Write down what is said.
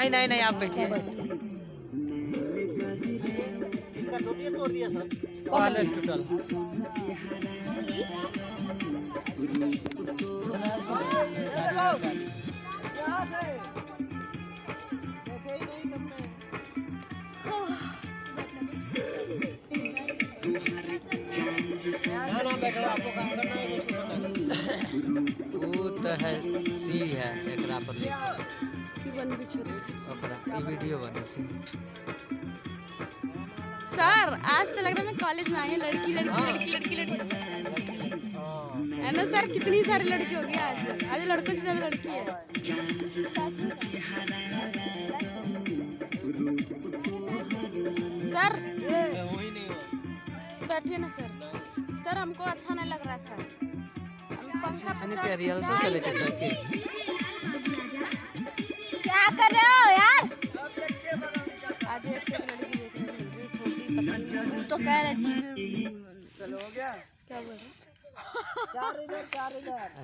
नहीं नहीं नहीं, आप बैठिए। इसका टोटिया तोड़ दिया सर। Wireless total. यहाँ से देखे ही नहीं तुमने। ना ना बैठो, आपको काम करना है उसको करना है। वो तो है सी है एकरा पर लिखल। की बन बिछड़। ओकरा ई वीडियो बने छे। सर आज तो लग रहा है मैं कॉलेज में आई हूँ। लड़की लड़की लड़की लड़की लड़की है ना सर। कितनी सारी लड़की होगी आज। आज लड़कों से ज्यादा लड़की है। सर वही नहीं हुआ। बैठिए ना सर। सर हमको अच्छा नहीं लग रहा सर। पंखा पे सनी पे रियल से चले छे सर के। क्या कर रहे हो यार। आज एक से एक लड़की देखने मिल रही, छोटी पतली। तो कह रहा जी चलो हो गया। क्या बोल रहे? चार इधर।